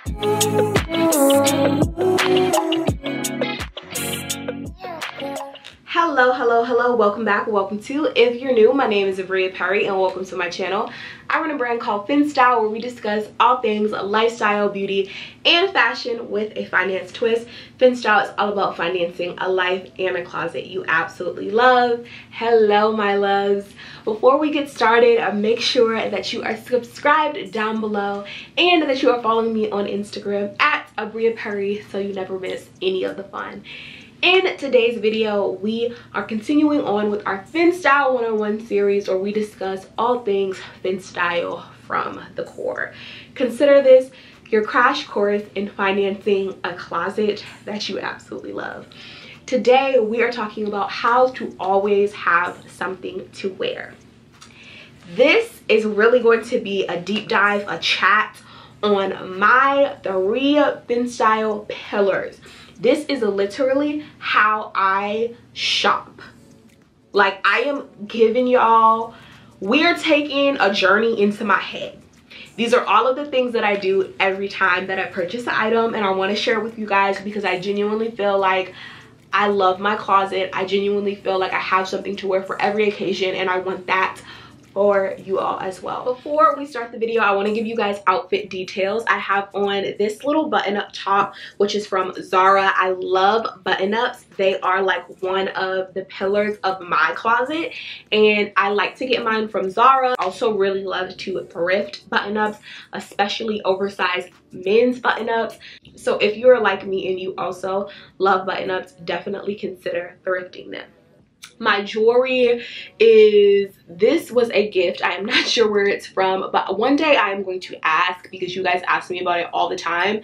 Hello, hello, hello, welcome back, welcome to, if you're new, my name is Abria and welcome to my channel. I run a brand called FinStyle where we discuss all things lifestyle, beauty, and fashion with a finance twist. FinStyle is all about financing a life and a closet you absolutely love. Hello, my loves. Before we get started, make sure that you are subscribed down below and that you are following me on Instagram at Abria so you never miss any of the fun. In today's video, we are continuing on with our FinStyle 101 series where we discuss all things FinStyle from the core. Consider this your crash course in financing a closet that you absolutely love. Today, we are talking about how to always have something to wear. This is really going to be a deep dive, a chat on my 3 FinStyle pillars. This is literally how I shop. Like, I am giving y'all, we're taking a journey into my head. These are all of the things that I do every time that I purchase an item, and I want to share it with you guys because I genuinely feel like I love my closet. I genuinely feel like I have something to wear for every occasion, and I want that for you all as well. Before we start the video, I want to give you guys outfit details. I have on this little button up top, which is from Zara. I love button ups. They are like one of the pillars of my closet, and I like to get mine from Zara. Also really love to thrift button ups, especially oversized men's button ups. So if you're like me and you also love button ups, definitely consider thrifting them. My jewelry this was a gift. I am not sure where it's from, but one day I am going to ask because you guys ask me about it all the time.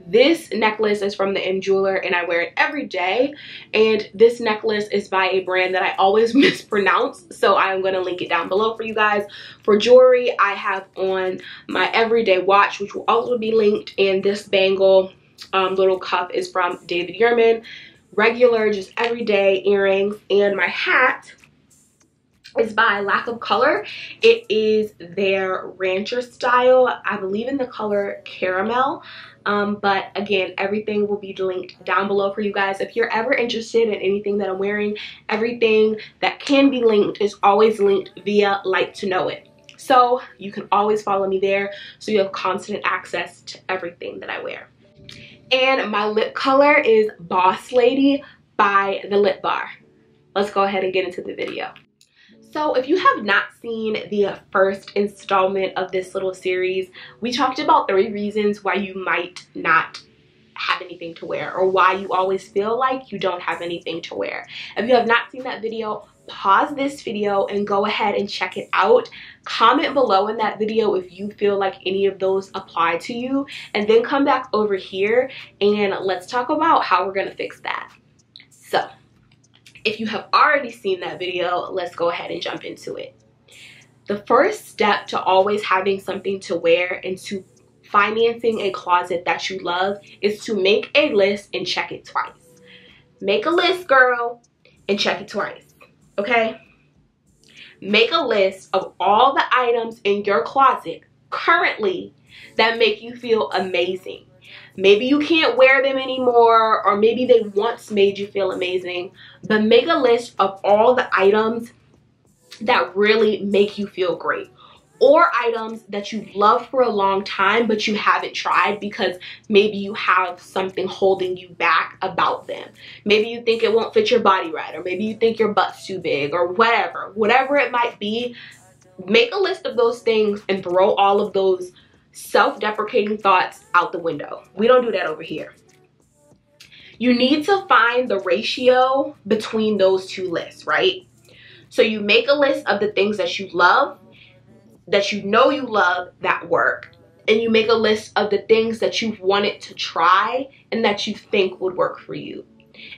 This necklace is from the M Jeweler and I wear it every day, and this necklace is by a brand that I always mispronounce, so I'm going to link it down below for you guys. For jewelry, I have on my everyday watch, which will also be linked, and this bangle little cuff is from David Yurman. Regular, just everyday earrings, and my hat is by Lack of Color. It is their rancher style, I believe in the color caramel, but again, everything will be linked down below for you guys. If you're ever interested in anything that I'm wearing, everything that can be linked is always linked via Like to Know It, so you can always follow me there so you have constant access to everything that I wear. And my lip color is Boss Lady by The Lip Bar. Let's go ahead and get into the video. So if you have not seen the first installment of this little series, we talked about 3 reasons why you might not have anything to wear, or why you always feel like you don't have anything to wear. If you have not seen that video, pause this video and go ahead and check it out. Comment below in that video if you feel like any of those apply to you, and then come back over here and let's talk about how we're going to fix that. So if you have already seen that video, let's go ahead and jump into it. The first step to always having something to wear and to financing a closet that you love is to make a list and check it twice. Make a list, girl, and check it twice. Okay? Make a list of all the items in your closet currently that make you feel amazing. Maybe you can't wear them anymore, or maybe they once made you feel amazing, but make a list of all the items that really make you feel great, or items that you've loved for a long time but you haven't tried because maybe you have something holding you back about them. Maybe you think it won't fit your body right, or maybe you think your butt's too big, or whatever it might be. Make a list of those things and throw all of those self-deprecating thoughts out the window. We don't do that over here. You need to find the ratio between those 2 lists, right? So you make a list of the things that you love, that you know you love, that work, and you make a list of the things that you've wanted to try and that you think would work for you.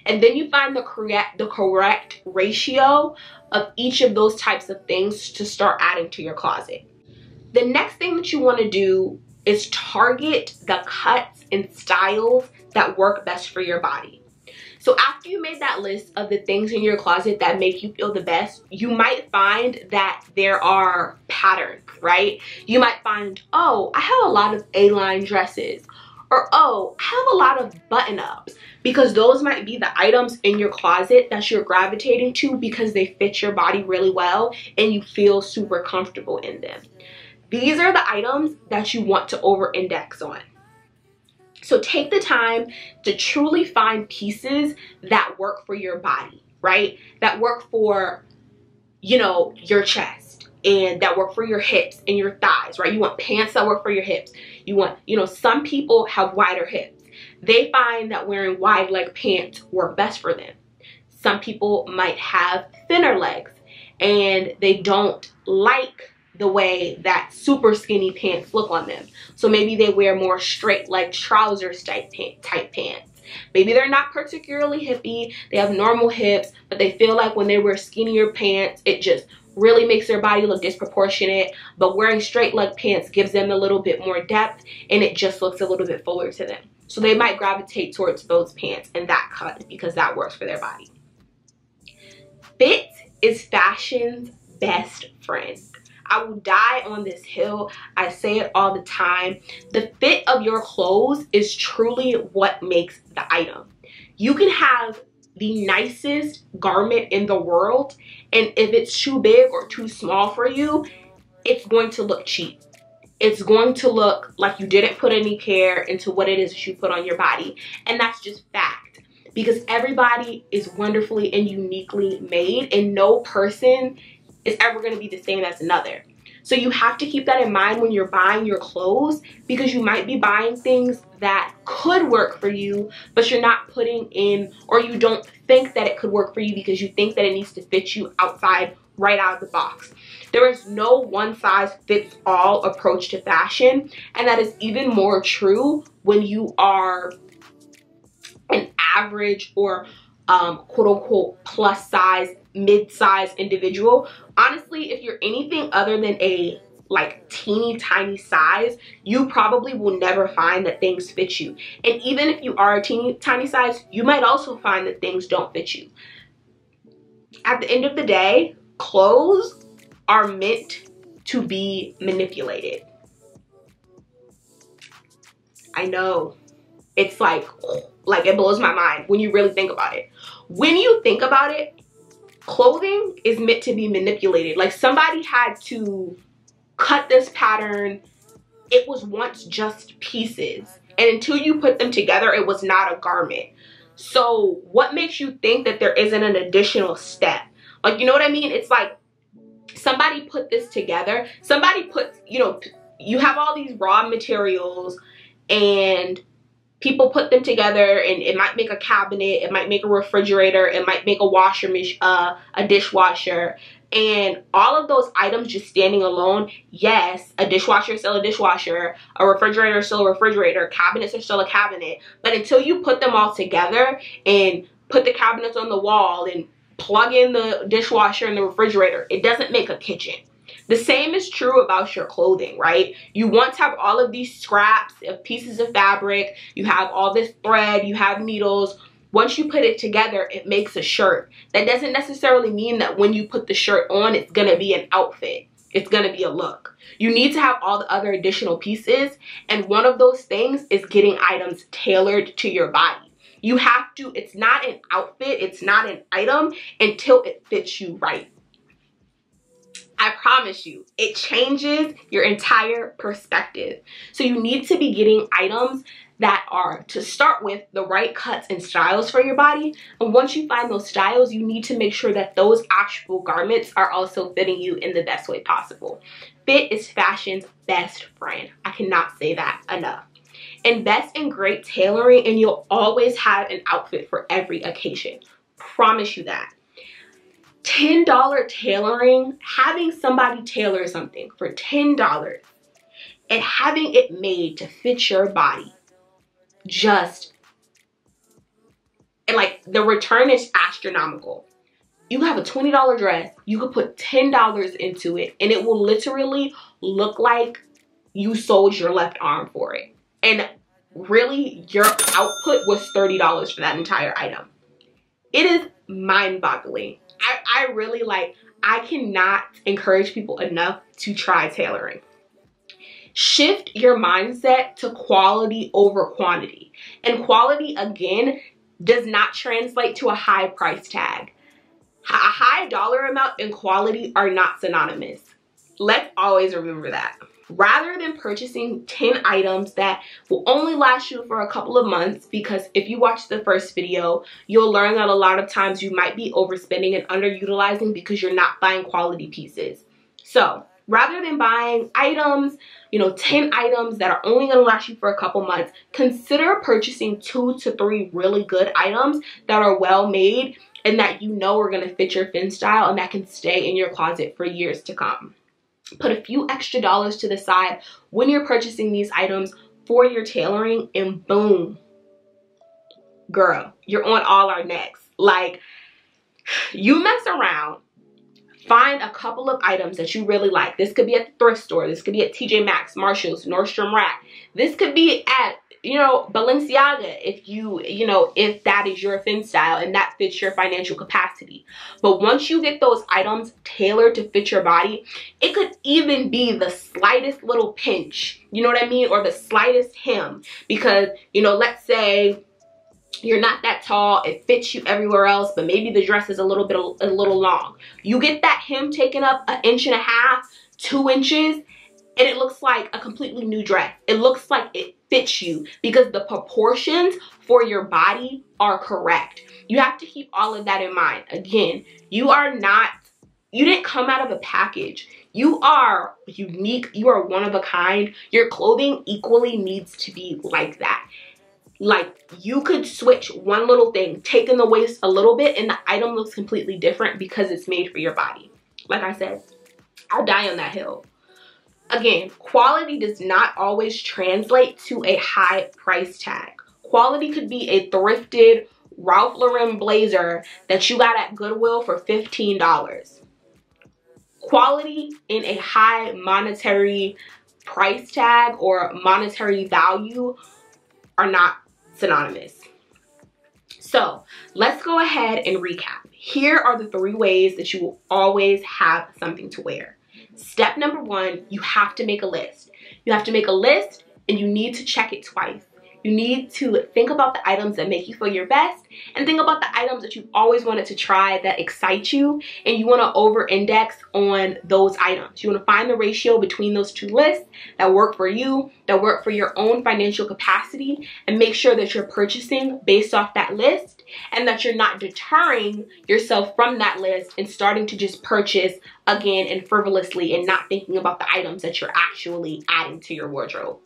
And then you find the correct ratio of each of those types of things to start adding to your closet. The next thing that you want to do is target the cuts and styles that work best for your body. So after you made that list of the things in your closet that make you feel the best, you might find that there are patterns, right? You might find, oh, I have a lot of A-line dresses. Or, oh, I have a lot of button-ups, because those might be the items in your closet that you're gravitating to because they fit your body really well and you feel super comfortable in them. These are the items that you want to over-index on. So take the time to truly find pieces that work for your body, right? That work for, you know, your chest, and that work for your hips and your thighs, right? You want pants that work for your hips. You want, you know, some people have wider hips. They find that wearing wide leg pants work best for them. Some people might have thinner legs and they don't like the way that super skinny pants look on them. So maybe they wear more straight leg trousers type pants. Maybe they're not particularly hippie, they have normal hips, but they feel like when they wear skinnier pants, it just really makes their body look disproportionate. But wearing straight leg pants gives them a little bit more depth and it just looks a little bit fuller to them. So they might gravitate towards those pants and that cut because that works for their body. Fit is fashion's best friend. I will die on this hill. I say it all the time. The fit of your clothes is truly what makes the item. You can have the nicest garment in the world, and if it's too big or too small for you, it's going to look cheap. It's going to look like you didn't put any care into what it is that you put on your body. And that's just fact, because everybody is wonderfully and uniquely made, and no person is ever going to be the same as another. So you have to keep that in mind when you're buying your clothes, because you might be buying things that could work for you, but you're not putting in, or you don't think that it could work for you because you think that it needs to fit you outside, right out of the box. There is no one size fits all approach to fashion, and that is even more true when you are an average or quote unquote plus size, mid-size individual. Honestly, if you're anything other than a like teeny tiny size, you probably will never find that things fit you. And even if you are a teeny tiny size, you might also find that things don't fit you. At the end of the day, clothes are meant to be manipulated. I know, it's like it blows my mind when you really think about it. When you think about it, clothing is meant to be manipulated. Like somebody had to cut this pattern. It was once just pieces, and until you put them together, it was not a garment. So what makes you think that there isn't an additional step? Like, you know what I mean? It's like somebody put this together. Somebody put, you know, you have all these raw materials and people put them together, and it might make a cabinet, it might make a refrigerator, it might make a washer machine, a dishwasher, and all of those items just standing alone. Yes, a dishwasher is still a dishwasher, a refrigerator is still a refrigerator, cabinets are still a cabinet, but until you put them all together and put the cabinets on the wall and plug in the dishwasher and the refrigerator, it doesn't make a kitchen. The same is true about your clothing, right? You want to have all of these scraps of pieces of fabric, you have all this thread, you have needles. Once you put it together, it makes a shirt. That doesn't necessarily mean that when you put the shirt on, it's gonna be an outfit. It's gonna be a look. You need to have all the other additional pieces, and one of those things is getting items tailored to your body. You have to, it's not an outfit, it's not an item until it fits you right. I promise you, it changes your entire perspective. So you need to be getting items that are, to start with, the right cuts and styles for your body. And once you find those styles, you need to make sure that those actual garments are also fitting you in the best way possible. Fit is fashion's best friend. I cannot say that enough. Invest in great tailoring and you'll always have an outfit for every occasion. Promise you that. $10 tailoring, having somebody tailor something for $10 and having it made to fit your body, just, and like the return is astronomical. You have a $20 dress, you could put $10 into it and it will literally look like you sold your left arm for it. And really your output was $30 for that entire item. It is mind-boggling. I really I cannot encourage people enough to try tailoring. Shift your mindset to quality over quantity. And quality, again, does not translate to a high price tag. A high dollar amount and quality are not synonymous. Let's always remember that. Rather than purchasing 10 items that will only last you for a couple of months, because if you watch the first video, you'll learn that a lot of times you might be overspending and underutilizing because you're not buying quality pieces. So rather than buying items, 10 items that are only going to last you for a couple months, consider purchasing 2 to 3 really good items that are well made and that you know are going to fit your fin style and that can stay in your closet for years to come. Put a few extra dollars to the side when you're purchasing these items for your tailoring, and boom, girl, you're on all our necks. Like, you mess around, find a couple of items that you really like. This could be at the thrift store. This could be at TJ Maxx, Marshalls, Nordstrom Rack. This could be at, Balenciaga if that is your fin style and that fits your financial capacity. But once you get those items tailored to fit your body, it could even be the slightest little pinch, you know what I mean? Or the slightest hem, because, let's say you're not that tall, it fits you everywhere else, but maybe the dress is a little long. You get that hem taken up 1.5 inches, 2 inches, and it looks like a completely new dress. It looks like it fits you because the proportions for your body are correct. You have to keep all of that in mind. Again, you didn't come out of a package. You are unique. You are one of a kind. Your clothing equally needs to be like that. Like, you could switch one little thing, take in the waist a little bit, and the item looks completely different because it's made for your body. Like I said, I'll die on that hill. Again, quality does not always translate to a high price tag. Quality could be a thrifted Ralph Lauren blazer that you got at Goodwill for $15. Quality in a high monetary price tag or monetary value are not synonymous. So let's go ahead and recap. Here are the 3 ways that you will always have something to wear. Step number 1, you have to make a list. You have to make a list and you need to check it twice. You need to think about the items that make you feel your best and think about the items that you've always wanted to try that excite you, and you want to over-index on those items. You want to find the ratio between those 2 lists that work for you, that work for your own financial capacity, and make sure that you're purchasing based off that list and that you're not deterring yourself from that list and starting to just purchase again and frivolously and not thinking about the items that you're actually adding to your wardrobe.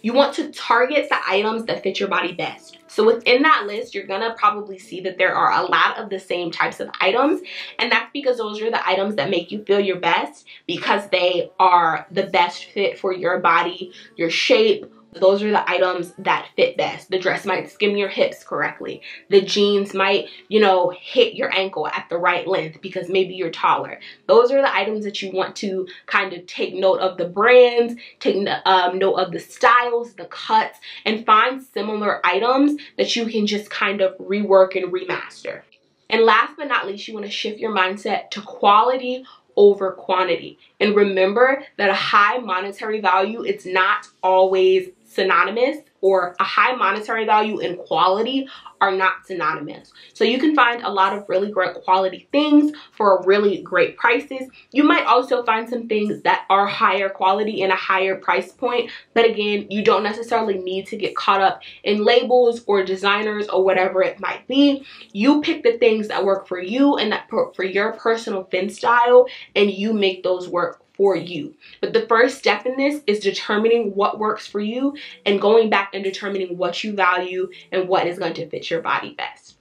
You want to target the items that fit your body best. So within that list, you're gonna probably see that there are a lot of the same types of items, and that's because those are the items that make you feel your best because they are the best fit for your body, your shape. Those are the items that fit best. The dress might skim your hips correctly. The jeans might, hit your ankle at the right length because maybe you're taller. Those are the items that you want to kind of take note of the brands, take note of the styles, the cuts, and find similar items that you can just kind of rework and remaster. And last but not least, you want to shift your mindset to quality over quantity. And remember that a high monetary value, it's not always synonymous, or a high monetary value and quality are not synonymous. So you can find a lot of really great quality things for really great prices. You might also find some things that are higher quality and a higher price point, but again, you don't necessarily need to get caught up in labels or designers or whatever it might be. You pick the things that work for you and that for your personal fin style, and you make those work for you. But the first step in this is determining what works for you and going back and determining what you value and what is going to fit your body best.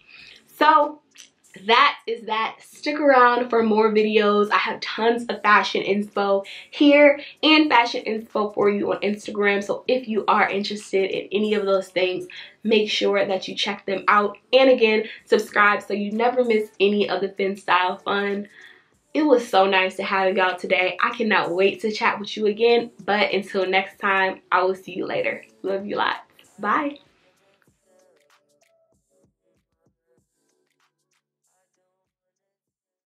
So that is that. Stick around for more videos. I have tons of fashion inspo here and fashion inspo for you on Instagram. So if you are interested in any of those things, make sure that you check them out. And again, subscribe so you never miss any of the fin style fun. It was so nice to have y'all today. I cannot wait to chat with you again. But until next time, I will see you later. Love you lots. Bye.